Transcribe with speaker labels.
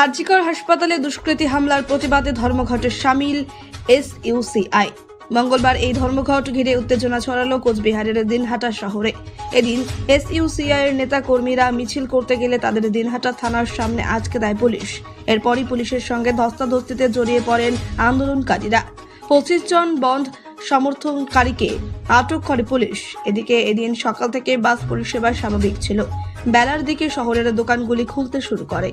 Speaker 1: আরজিকর হাসপাতালে দুষ্কৃতী হামলার প্রতিবাদে ধর্মঘটে শামিল এসইউসিআই। মঙ্গলবার এই ধর্মঘট ঘিরে উত্তেজনা ছড়ালো কোচবিহারের দিনহাটা শহরে। এদিন এসইউসিআই এর নেতা কর্মীরা মিছিল করতে গেলে তাদের দিনহাটা থানার সামনে আটকে দেয় পুলিশ। এরপরই পুলিশের সঙ্গে ধস্তাধস্তিতে জড়িয়ে পড়েন আন্দোলনকারীরা। 25 জন বন্ধ সমর্থনকারীকে আটক করে পুলিশ। এদিকে এদিন সকাল থেকে বাস পরিষেবা স্বাভাবিক ছিল। বেলার দিকে শহরের দোকানগুলি খুলতে শুরু করে।